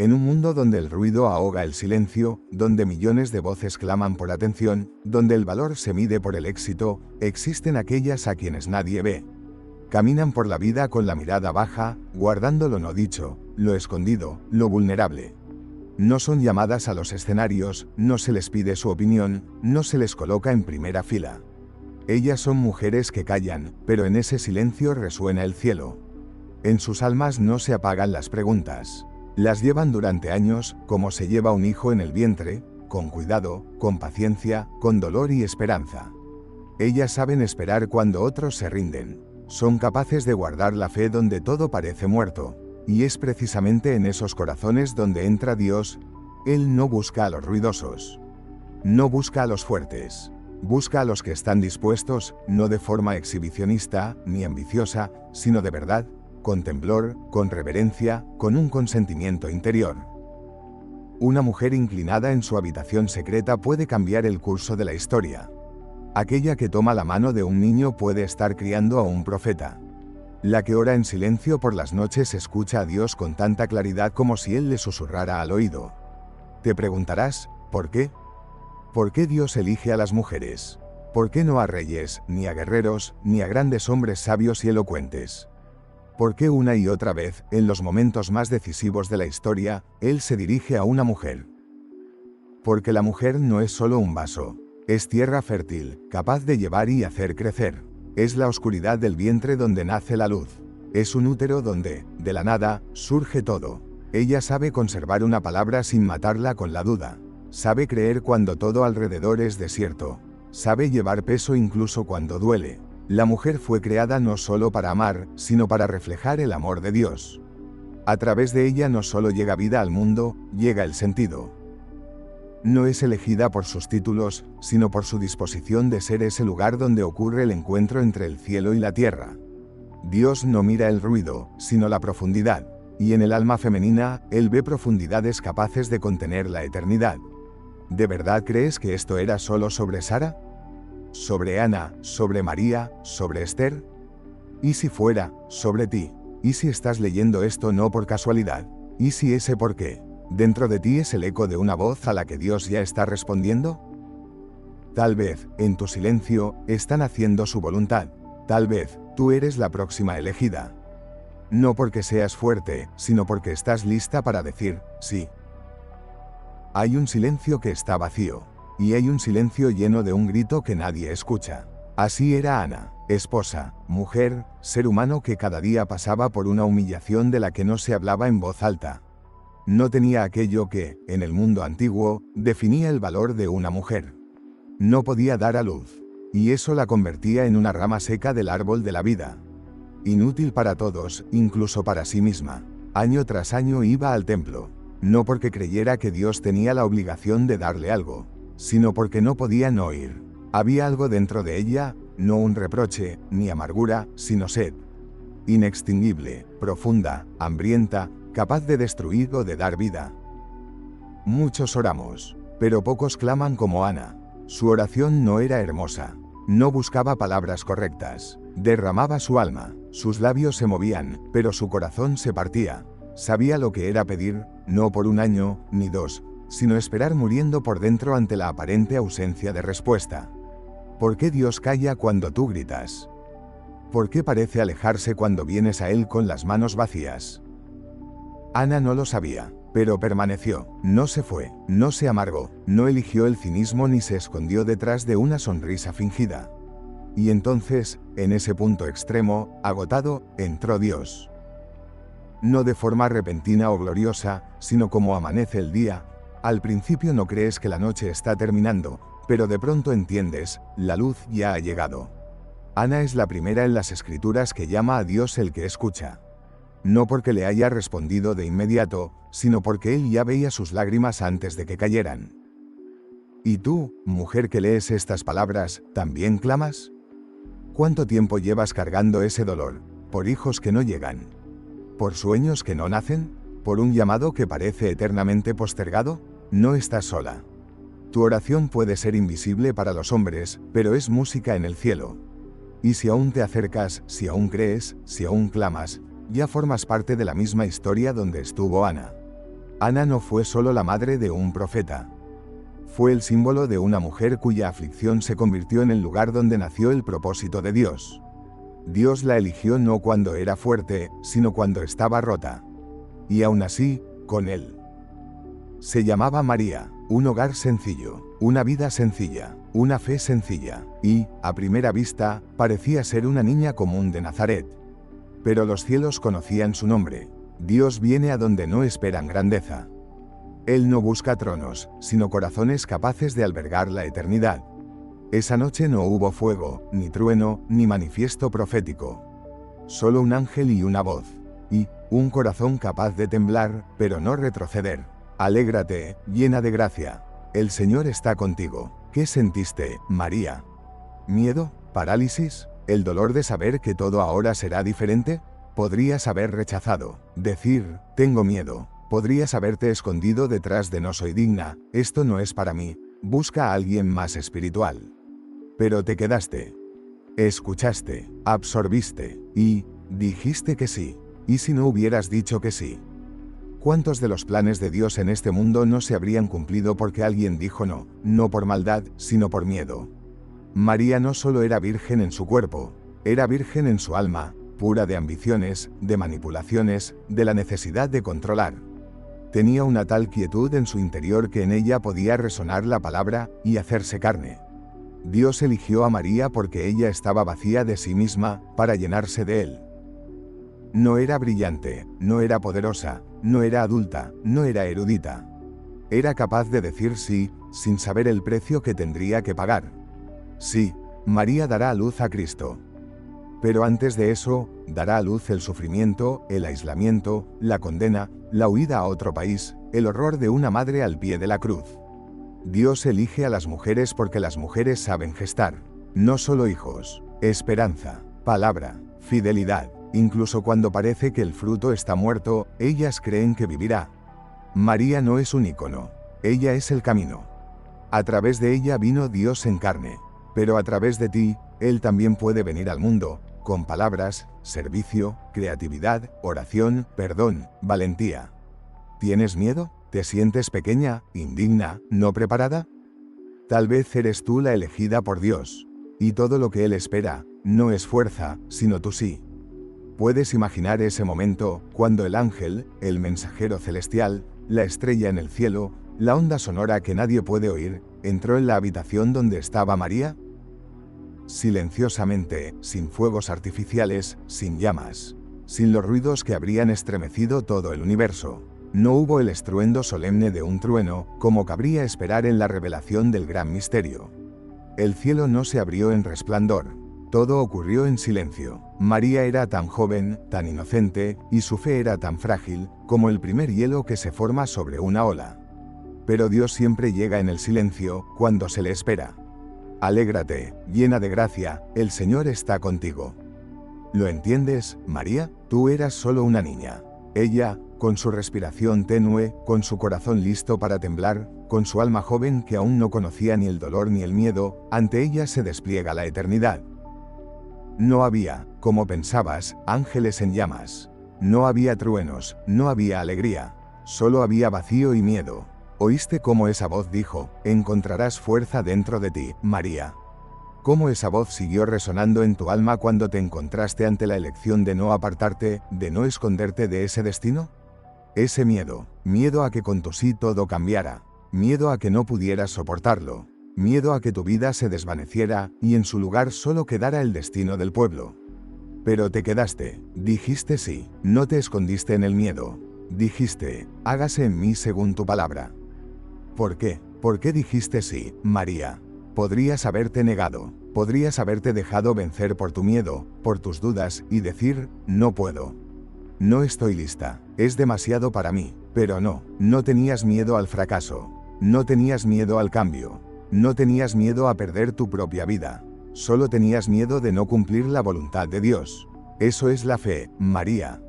En un mundo donde el ruido ahoga el silencio, donde millones de voces claman por atención, donde el valor se mide por el éxito, existen aquellas a quienes nadie ve. Caminan por la vida con la mirada baja, guardando lo no dicho, lo escondido, lo vulnerable. No son llamadas a los escenarios, no se les pide su opinión, no se les coloca en primera fila. Ellas son mujeres que callan, pero en ese silencio resuena el cielo. En sus almas no se apagan las preguntas. Las llevan durante años, como se lleva un hijo en el vientre, con cuidado, con paciencia, con dolor y esperanza. Ellas saben esperar cuando otros se rinden. Son capaces de guardar la fe donde todo parece muerto. Y es precisamente en esos corazones donde entra Dios. Él no busca a los ruidosos. No busca a los fuertes. Busca a los que están dispuestos, no de forma exhibicionista ni ambiciosa, sino de verdad, con temblor, con reverencia, con un consentimiento interior. Una mujer inclinada en su habitación secreta puede cambiar el curso de la historia. Aquella que toma la mano de un niño puede estar criando a un profeta. La que ora en silencio por las noches escucha a Dios con tanta claridad como si Él le susurrara al oído. Te preguntarás, ¿por qué? ¿Por qué Dios elige a las mujeres? ¿Por qué no a reyes, ni a guerreros, ni a grandes hombres sabios y elocuentes? ¿Por qué una y otra vez, en los momentos más decisivos de la historia, Él se dirige a una mujer? Porque la mujer no es solo un vaso, es tierra fértil, capaz de llevar y hacer crecer. Es la oscuridad del vientre donde nace la luz. Es un útero donde, de la nada, surge todo. Ella sabe conservar una palabra sin matarla con la duda. Sabe creer cuando todo alrededor es desierto. Sabe llevar peso incluso cuando duele. La mujer fue creada no solo para amar, sino para reflejar el amor de Dios. A través de ella no solo llega vida al mundo, llega el sentido. No es elegida por sus títulos, sino por su disposición de ser ese lugar donde ocurre el encuentro entre el cielo y la tierra. Dios no mira el ruido, sino la profundidad, y en el alma femenina, Él ve profundidades capaces de contener la eternidad. ¿De verdad crees que esto era solo sobre Sara? ¿Sobre Ana, sobre María, sobre Esther? ¿Y si fuera, sobre ti? ¿Y si estás leyendo esto no por casualidad? ¿Y si ese por qué dentro de ti es el eco de una voz a la que Dios ya está respondiendo? Tal vez, en tu silencio, están haciendo su voluntad. Tal vez, tú eres la próxima elegida. No porque seas fuerte, sino porque estás lista para decir, sí. Hay un silencio que está vacío. Y hay un silencio lleno de un grito que nadie escucha. Así era Ana, esposa, mujer, ser humano que cada día pasaba por una humillación de la que no se hablaba en voz alta. No tenía aquello que, en el mundo antiguo, definía el valor de una mujer. No podía dar a luz. Y eso la convertía en una rama seca del árbol de la vida. Inútil para todos, incluso para sí misma. Año tras año iba al templo. No porque creyera que Dios tenía la obligación de darle algo, sino porque no podía no ir. Había algo dentro de ella, no un reproche, ni amargura, sino sed. Inextinguible, profunda, hambrienta, capaz de destruir o de dar vida. Muchos oramos, pero pocos claman como Ana. Su oración no era hermosa. No buscaba palabras correctas. Derramaba su alma. Sus labios se movían, pero su corazón se partía. Sabía lo que era pedir, no por un año, ni dos, sino esperar muriendo por dentro ante la aparente ausencia de respuesta. ¿Por qué Dios calla cuando tú gritas? ¿Por qué parece alejarse cuando vienes a Él con las manos vacías? Ana no lo sabía, pero permaneció, no se fue, no se amargó, no eligió el cinismo ni se escondió detrás de una sonrisa fingida. Y entonces, en ese punto extremo, agotado, entró Dios. No de forma repentina o gloriosa, sino como amanece el día. Al principio no crees que la noche está terminando, pero de pronto entiendes, la luz ya ha llegado. Ana es la primera en las Escrituras que llama a Dios el que escucha. No porque le haya respondido de inmediato, sino porque Él ya veía sus lágrimas antes de que cayeran. ¿Y tú, mujer que lees estas palabras, también clamas? ¿Cuánto tiempo llevas cargando ese dolor? ¿Por hijos que no llegan? ¿Por sueños que no nacen? ¿Por un llamado que parece eternamente postergado? No estás sola. Tu oración puede ser invisible para los hombres, pero es música en el cielo. Y si aún te acercas, si aún crees, si aún clamas, ya formas parte de la misma historia donde estuvo Ana. Ana no fue solo la madre de un profeta. Fue el símbolo de una mujer cuya aflicción se convirtió en el lugar donde nació el propósito de Dios. Dios la eligió no cuando era fuerte, sino cuando estaba rota. Y aún así, con él. Se llamaba María, un hogar sencillo, una vida sencilla, una fe sencilla, y, a primera vista, parecía ser una niña común de Nazaret. Pero los cielos conocían su nombre. Dios viene a donde no esperan grandeza. Él no busca tronos, sino corazones capaces de albergar la eternidad. Esa noche no hubo fuego, ni trueno, ni manifiesto profético. Solo un ángel y una voz. Y un corazón capaz de temblar, pero no retroceder. Alégrate, llena de gracia. El Señor está contigo. ¿Qué sentiste, María? ¿Miedo? ¿Parálisis? ¿El dolor de saber que todo ahora será diferente? Podrías haber rechazado, decir, tengo miedo. Podrías haberte escondido detrás de no soy digna, esto no es para mí, busca a alguien más espiritual. Pero te quedaste. Escuchaste, absorbiste, y dijiste que sí. ¿Y si no hubieras dicho que sí? ¿Cuántos de los planes de Dios en este mundo no se habrían cumplido porque alguien dijo no, no por maldad, sino por miedo? María no solo era virgen en su cuerpo, era virgen en su alma, pura de ambiciones, de manipulaciones, de la necesidad de controlar. Tenía una tal quietud en su interior que en ella podía resonar la palabra y hacerse carne. Dios eligió a María porque ella estaba vacía de sí misma para llenarse de él. No era brillante, no era poderosa, no era adulta, no era erudita. Era capaz de decir sí, sin saber el precio que tendría que pagar. Sí, María dará a luz a Cristo. Pero antes de eso, dará a luz el sufrimiento, el aislamiento, la condena, la huida a otro país, el horror de una madre al pie de la cruz. Dios elige a las mujeres porque las mujeres saben gestar. No solo hijos, esperanza, palabra, fidelidad. Incluso cuando parece que el fruto está muerto, ellas creen que vivirá. María no es un ícono, ella es el camino. A través de ella vino Dios en carne, pero a través de ti, Él también puede venir al mundo, con palabras, servicio, creatividad, oración, perdón, valentía. ¿Tienes miedo? ¿Te sientes pequeña, indigna, no preparada? Tal vez eres tú la elegida por Dios, y todo lo que Él espera, no es fuerza, sino tu sí. Puedes imaginar ese momento, cuando el ángel, el mensajero celestial, la estrella en el cielo, la onda sonora que nadie puede oír, entró en la habitación donde estaba María. Silenciosamente, sin fuegos artificiales, sin llamas, sin los ruidos que habrían estremecido todo el universo. No hubo el estruendo solemne de un trueno, como cabría esperar en la revelación del gran misterio. El cielo no se abrió en resplandor. Todo ocurrió en silencio. María era tan joven, tan inocente, y su fe era tan frágil, como el primer hielo que se forma sobre una ola. Pero Dios siempre llega en el silencio, cuando se le espera. Alégrate, llena de gracia, el Señor está contigo. ¿Lo entiendes, María? Tú eras solo una niña. Ella, con su respiración tenue, con su corazón listo para temblar, con su alma joven que aún no conocía ni el dolor ni el miedo, ante ella se despliega la eternidad. No había, como pensabas, ángeles en llamas. No había truenos, no había alegría. Solo había vacío y miedo. ¿Oíste cómo esa voz dijo, encontrarás fuerza dentro de ti, María? ¿Cómo esa voz siguió resonando en tu alma cuando te encontraste ante la elección de no apartarte, de no esconderte de ese destino? Ese miedo, miedo a que con tu sí todo cambiara, miedo a que no pudieras soportarlo. Miedo a que tu vida se desvaneciera y en su lugar solo quedara el destino del pueblo. Pero te quedaste, dijiste sí, no te escondiste en el miedo. Dijiste, hágase en mí según tu palabra. ¿Por qué? ¿Por qué dijiste sí, María? Podrías haberte negado, podrías haberte dejado vencer por tu miedo, por tus dudas y decir, no puedo. No estoy lista, es demasiado para mí, pero no, no tenías miedo al fracaso, no tenías miedo al cambio. No tenías miedo a perder tu propia vida, solo tenías miedo de no cumplir la voluntad de Dios. Eso es la fe, María.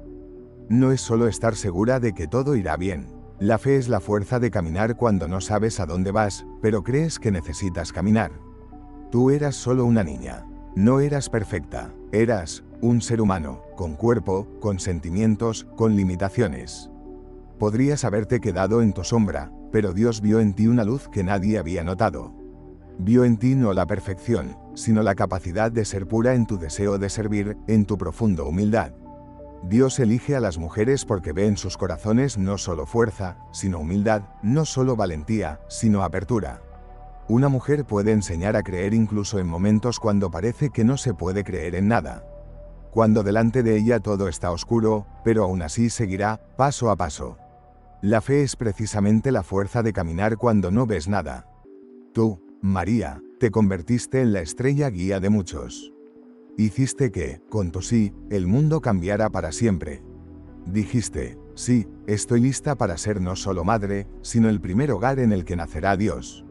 No es solo estar segura de que todo irá bien. La fe es la fuerza de caminar cuando no sabes a dónde vas, pero crees que necesitas caminar. Tú eras solo una niña. No eras perfecta, eras un ser humano, con cuerpo, con sentimientos, con limitaciones. Podrías haberte quedado en tu sombra, pero Dios vio en ti una luz que nadie había notado. Vio en ti no la perfección, sino la capacidad de ser pura en tu deseo de servir, en tu profunda humildad. Dios elige a las mujeres porque ve en sus corazones no solo fuerza, sino humildad, no solo valentía, sino apertura. Una mujer puede enseñar a creer incluso en momentos cuando parece que no se puede creer en nada. Cuando delante de ella todo está oscuro, pero aún así seguirá, paso a paso. La fe es precisamente la fuerza de caminar cuando no ves nada. Tú, María, te convertiste en la estrella guía de muchos. Hiciste que, con tu sí, el mundo cambiara para siempre. Dijiste, sí, estoy lista para ser no solo madre, sino el primer hogar en el que nacerá Dios.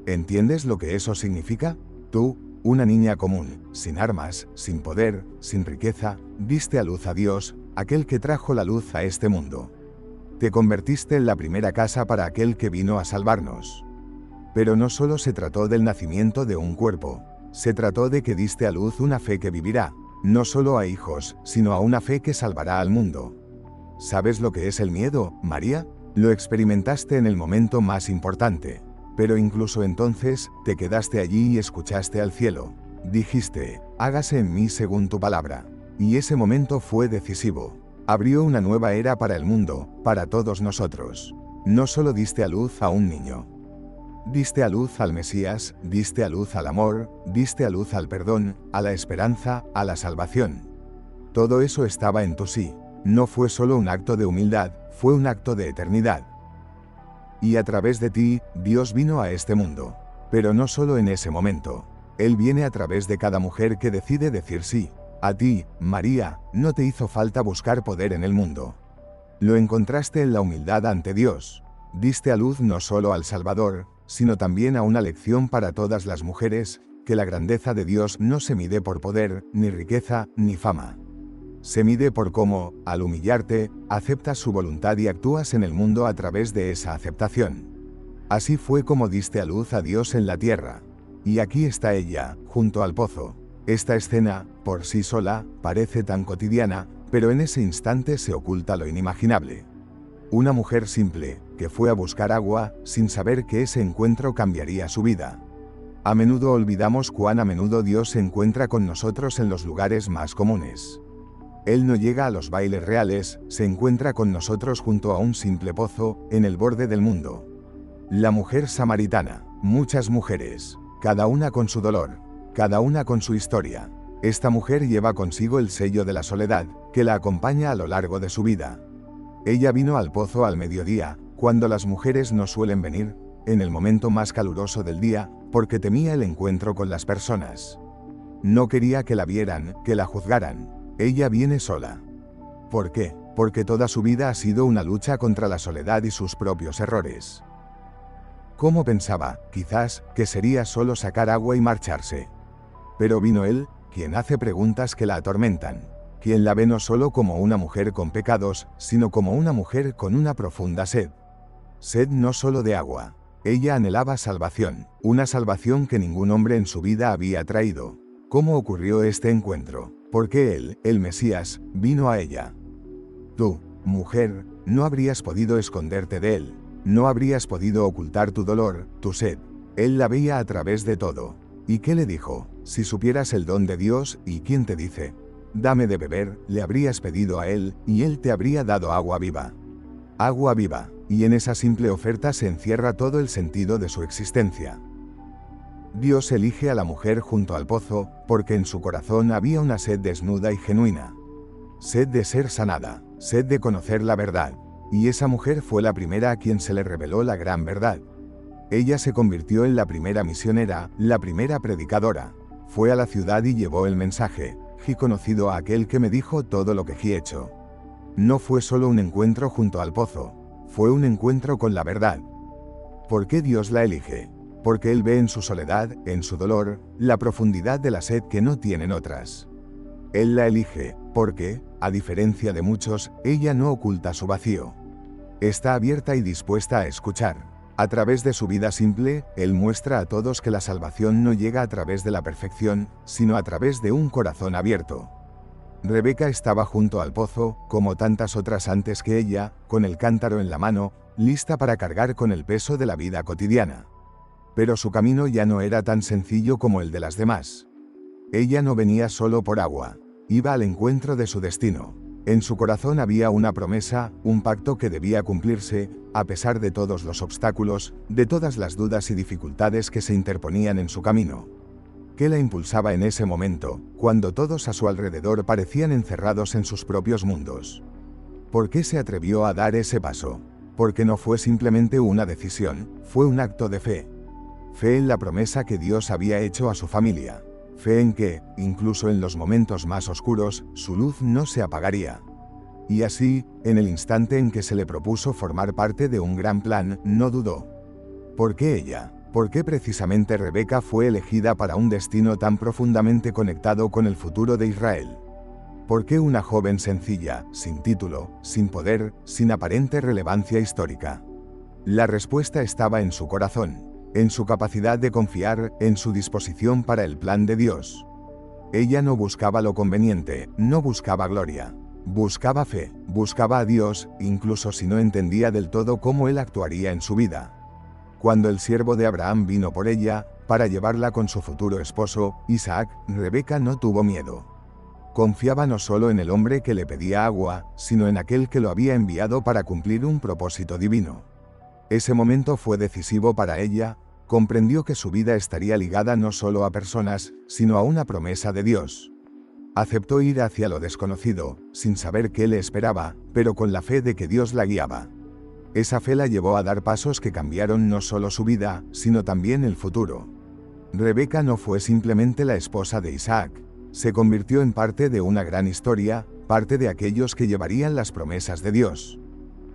¿Entiendes lo que eso significa? Tú, una niña común, sin armas, sin poder, sin riqueza, diste a luz a Dios, aquel que trajo la luz a este mundo. Te convertiste en la primera casa para aquel que vino a salvarnos. Pero no solo se trató del nacimiento de un cuerpo, se trató de que diste a luz una fe que vivirá, no solo a hijos, sino a una fe que salvará al mundo. ¿Sabes lo que es el miedo, María? Lo experimentaste en el momento más importante. Pero incluso entonces, te quedaste allí y escuchaste al cielo. Dijiste, hágase en mí según tu palabra. Y ese momento fue decisivo. Abrió una nueva era para el mundo, para todos nosotros. No solo diste a luz a un niño. Diste a luz al Mesías, diste a luz al amor, diste a luz al perdón, a la esperanza, a la salvación. Todo eso estaba en tu sí. No fue solo un acto de humildad, fue un acto de eternidad. Y a través de ti, Dios vino a este mundo. Pero no solo en ese momento. Él viene a través de cada mujer que decide decir sí. A ti, María, no te hizo falta buscar poder en el mundo. Lo encontraste en la humildad ante Dios. Diste a luz no solo al Salvador, sino también a una lección para todas las mujeres, que la grandeza de Dios no se mide por poder, ni riqueza, ni fama. Se mide por cómo, al humillarte, aceptas su voluntad y actúas en el mundo a través de esa aceptación. Así fue como diste a luz a Dios en la tierra. Y aquí está ella, junto al pozo. Esta escena, por sí sola, parece tan cotidiana, pero en ese instante se oculta lo inimaginable. Una mujer simple, que fue a buscar agua, sin saber que ese encuentro cambiaría su vida. A menudo olvidamos cuán a menudo Dios se encuentra con nosotros en los lugares más comunes. Él no llega a los bailes reales, se encuentra con nosotros junto a un simple pozo, en el borde del mundo. La mujer samaritana, muchas mujeres, cada una con su dolor, cada una con su historia. Esta mujer lleva consigo el sello de la soledad, que la acompaña a lo largo de su vida. Ella vino al pozo al mediodía, cuando las mujeres no suelen venir, en el momento más caluroso del día, porque temía el encuentro con las personas. No quería que la vieran, que la juzgaran. Ella viene sola. ¿Por qué? Porque toda su vida ha sido una lucha contra la soledad y sus propios errores. ¿Cómo pensaba, quizás, que sería solo sacar agua y marcharse? Pero vino él, quien hace preguntas que la atormentan, quien la ve no solo como una mujer con pecados, sino como una mujer con una profunda sed. Sed no solo de agua. Ella anhelaba salvación, una salvación que ningún hombre en su vida había traído. ¿Cómo ocurrió este encuentro? ¿Por qué él, el Mesías, vino a ella? Tú, mujer, no habrías podido esconderte de él. No habrías podido ocultar tu dolor, tu sed. Él la veía a través de todo. ¿Y qué le dijo? Si supieras el don de Dios, ¿y quién te dice? Dame de beber, le habrías pedido a él, y él te habría dado agua viva. Agua viva, y en esa simple oferta se encierra todo el sentido de su existencia. Dios elige a la mujer junto al pozo, porque en su corazón había una sed desnuda y genuina. Sed de ser sanada, sed de conocer la verdad. Y esa mujer fue la primera a quien se le reveló la gran verdad. Ella se convirtió en la primera misionera, la primera predicadora. Fue a la ciudad y llevó el mensaje. He conocido a aquel que me dijo todo lo que he hecho. No fue solo un encuentro junto al pozo, fue un encuentro con la verdad. ¿Por qué Dios la elige? Porque Él ve en su soledad, en su dolor, la profundidad de la sed que no tienen otras. Él la elige, porque, a diferencia de muchos, ella no oculta su vacío. Está abierta y dispuesta a escuchar. A través de su vida simple, Él muestra a todos que la salvación no llega a través de la perfección, sino a través de un corazón abierto. Rebeca estaba junto al pozo, como tantas otras antes que ella, con el cántaro en la mano, lista para cargar con el peso de la vida cotidiana. Pero su camino ya no era tan sencillo como el de las demás. Ella no venía solo por agua, iba al encuentro de su destino. En su corazón había una promesa, un pacto que debía cumplirse, a pesar de todos los obstáculos, de todas las dudas y dificultades que se interponían en su camino. ¿Qué la impulsaba en ese momento, cuando todos a su alrededor parecían encerrados en sus propios mundos? ¿Por qué se atrevió a dar ese paso? Porque no fue simplemente una decisión, fue un acto de fe. Fe en la promesa que Dios había hecho a su familia. Fe en que, incluso en los momentos más oscuros, su luz no se apagaría. Y así, en el instante en que se le propuso formar parte de un gran plan, no dudó. ¿Por qué ella? ¿Por qué precisamente Rebeca fue elegida para un destino tan profundamente conectado con el futuro de Israel? ¿Por qué una joven sencilla, sin título, sin poder, sin aparente relevancia histórica? La respuesta estaba en su corazón, en su capacidad de confiar, en su disposición para el plan de Dios. Ella no buscaba lo conveniente, no buscaba gloria. Buscaba fe, buscaba a Dios, incluso si no entendía del todo cómo Él actuaría en su vida. Cuando el siervo de Abraham vino por ella, para llevarla con su futuro esposo, Isaac, Rebeca no tuvo miedo. Confiaba no solo en el hombre que le pedía agua, sino en aquel que lo había enviado para cumplir un propósito divino. Ese momento fue decisivo para ella, comprendió que su vida estaría ligada no solo a personas, sino a una promesa de Dios. Aceptó ir hacia lo desconocido, sin saber qué le esperaba, pero con la fe de que Dios la guiaba. Esa fe la llevó a dar pasos que cambiaron no solo su vida, sino también el futuro. Rebeca no fue simplemente la esposa de Isaac, se convirtió en parte de una gran historia, parte de aquellos que llevarían las promesas de Dios.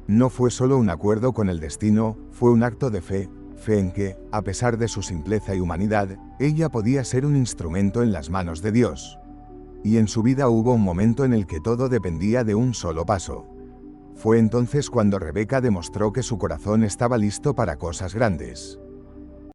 No fue solo un acuerdo con el destino, fue un acto de fe, fe en que, a pesar de su simpleza y humanidad, ella podía ser un instrumento en las manos de Dios. Y en su vida hubo un momento en el que todo dependía de un solo paso. Fue entonces cuando Rebeca demostró que su corazón estaba listo para cosas grandes.